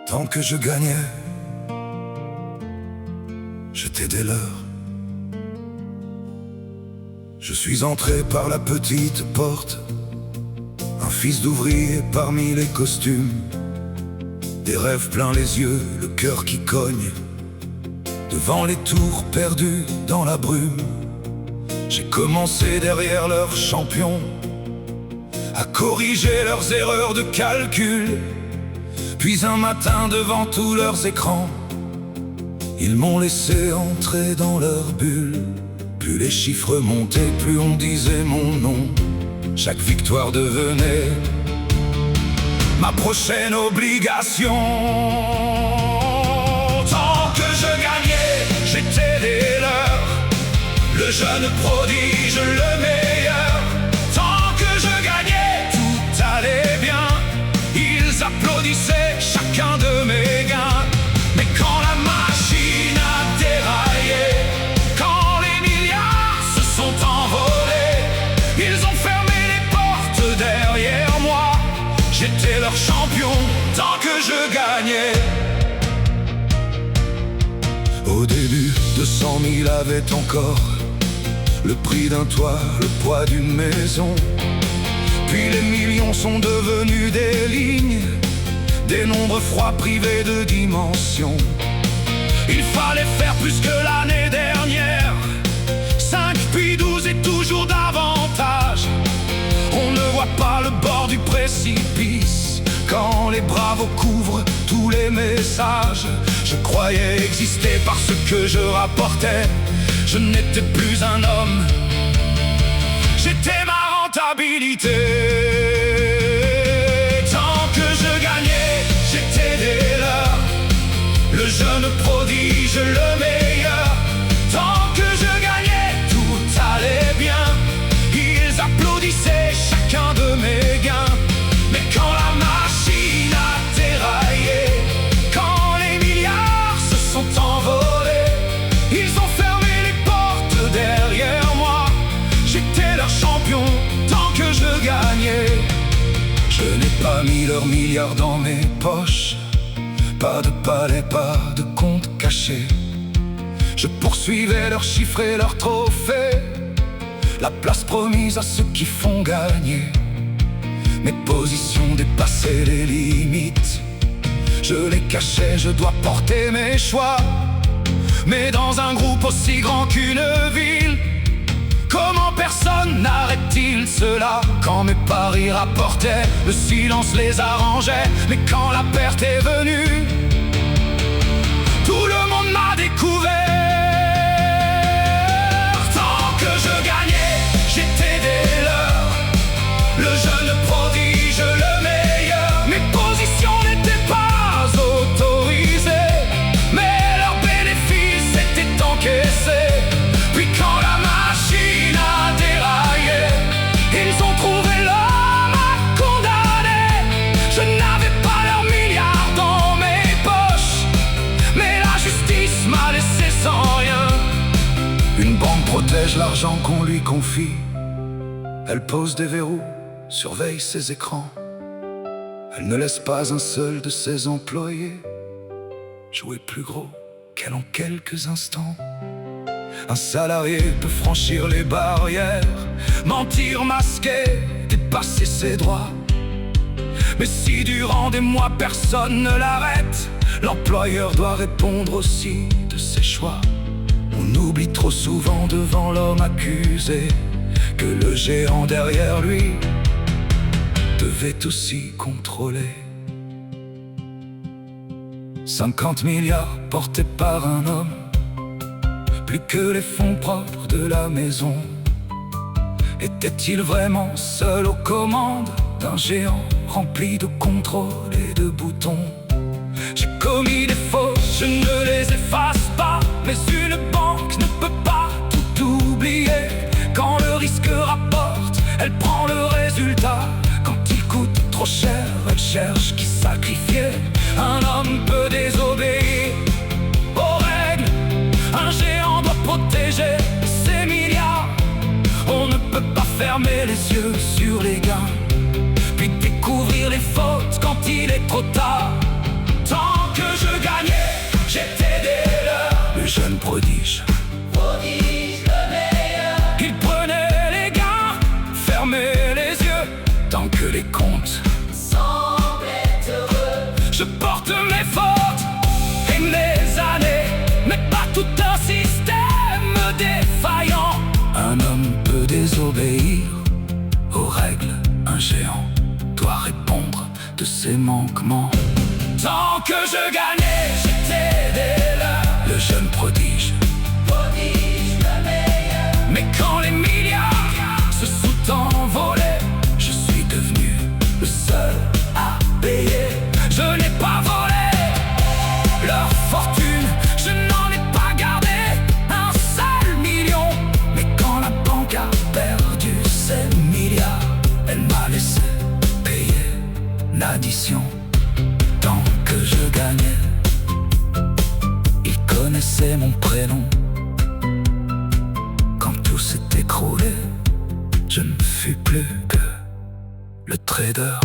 Tant que je gagnais, j'étais des leurs. Je suis entré par la petite porte, un fils d'ouvrier parmi les costumes, des rêves plein les yeux, le cœur qui cogne, devant les tours perdus dans la brume. J'ai commencé derrière leurs champions, à corriger leurs erreurs de calcul. Puis un matin devant tous leurs écrans, ils m'ont laissé entrer dans leur bulle. Plus les chiffres montaient, plus on disait mon nom. Chaque victoire devenait ma prochaine obligation. Tant que je gagnais, j'étais des leurs, le jeune prodige, le meilleur. Tant que je gagnais, tout allait bien. Ils applaudissaient chacun de mes gains. Mais quand la machine a déraillé, quand les milliards se sont envolés, ils ont fermé les portes derrière moi. J'étais leur champion tant que je gagnais. Au début, 200 000 avaient encore le prix d'un toit, le poids d'une maison. Puis les millions sont devenus des lignes, des nombres froids privés de dimension. Il fallait faire plus que l'année dernière, 5 puis 12 et toujours davantage. On ne voit pas le bord du précipice quand les bravos couvrent tous les messages. Je croyais exister parce que je rapportais. Je n'étais plus un homme, j'étais ma rentabilité. Tant que je gagnais, j'étais des leurs, le jeune prodige, le meilleur. Tant que je gagnais, tout allait bien. Ils applaudissaient chacun de mes gains. Mais quand la machine a déraillé, quand les milliards se sont envolés, ils ont fermé les portes derrière moi. J'étais leur champion tant que je gagnais. Je n'ai pas mis leurs milliards dans mes poches, pas de palais, pas de compte caché. Je poursuivais leurs chiffres et leurs trophées, la place promise à ceux qui font gagner. Mes positions dépassaient les limites, je les cachais, je dois porter mes choix. Mais dans un groupe aussi grand qu'une ville, comment personne n'arrête-t-il cela? Quand mes paris rapportaient, le silence les arrangeait. Mais quand la perte est venue, tout le monde m'a découvert. Tant que je gagnais, j'étais des leurs, le jeune prodige, le meilleur. Mes positions n'étaient pas autorisées, mais leurs bénéfices étaient encaissés. Puis quand la machine a déraillé, ils ont trouvé l'homme à condamner. Je n'avais pas leurs milliards dans mes poches, mais la justice m'a laissé sans rien. Une banque protège l'argent qu'on lui confie, elle pose des verrous, surveille ses écrans. Elle ne laisse pas un seul de ses employés jouer plus gros qu'elle en quelques instants. Un salarié peut franchir les barrières, mentir, masquer, dépasser ses droits. Mais si durant des mois personne ne l'arrête, l'employeur doit répondre aussi de ses choix. On oublie trop souvent devant l'homme accusé que le géant derrière lui devait aussi contrôler. 50 milliards portés par un homme, plus que les fonds propres de la maison. Était-il vraiment seul aux commandes d'un géant rempli de contrôles et de boutons? J'ai commis des fautes, je ne les efface pas, mais une banque ne peut pas tout oublier. Quand le risque rapporte, elle prend le résultat. Quand il coûte trop cher, elle cherche qui sacrifier. Un homme peut désobéir aux règles, un géant doit protéger ses milliards. On ne peut pas fermer les yeux sur les gains. trop tard. Tant que je gagnais, j'étais des leurs. Le jeune prodige, le meilleur. Il prenait les gains, fermait les yeux. Tant que les comptes semblaient heureux. Je porte mes fautes et mes années, mais pas tout un système défaillant. Un homme peut désobéir aux règles, un géant doit répondre de ses manquements. Tant que je gagnais, j'étais des leurs. Le jeune prodige, le meilleur. Mais quand les milliards se sont envolés, je suis devenu le seul à payer. Je n'ai pas volé leur fortune, je n'en ai pas gardé un seul million. Mais quand la banque a perdu ses milliards, elle m'a laissé payer l'addition. Tant que je gagnais, ils connaissaient mon prénom. Quand tout s'est écroulé, je ne fus plus que le trader.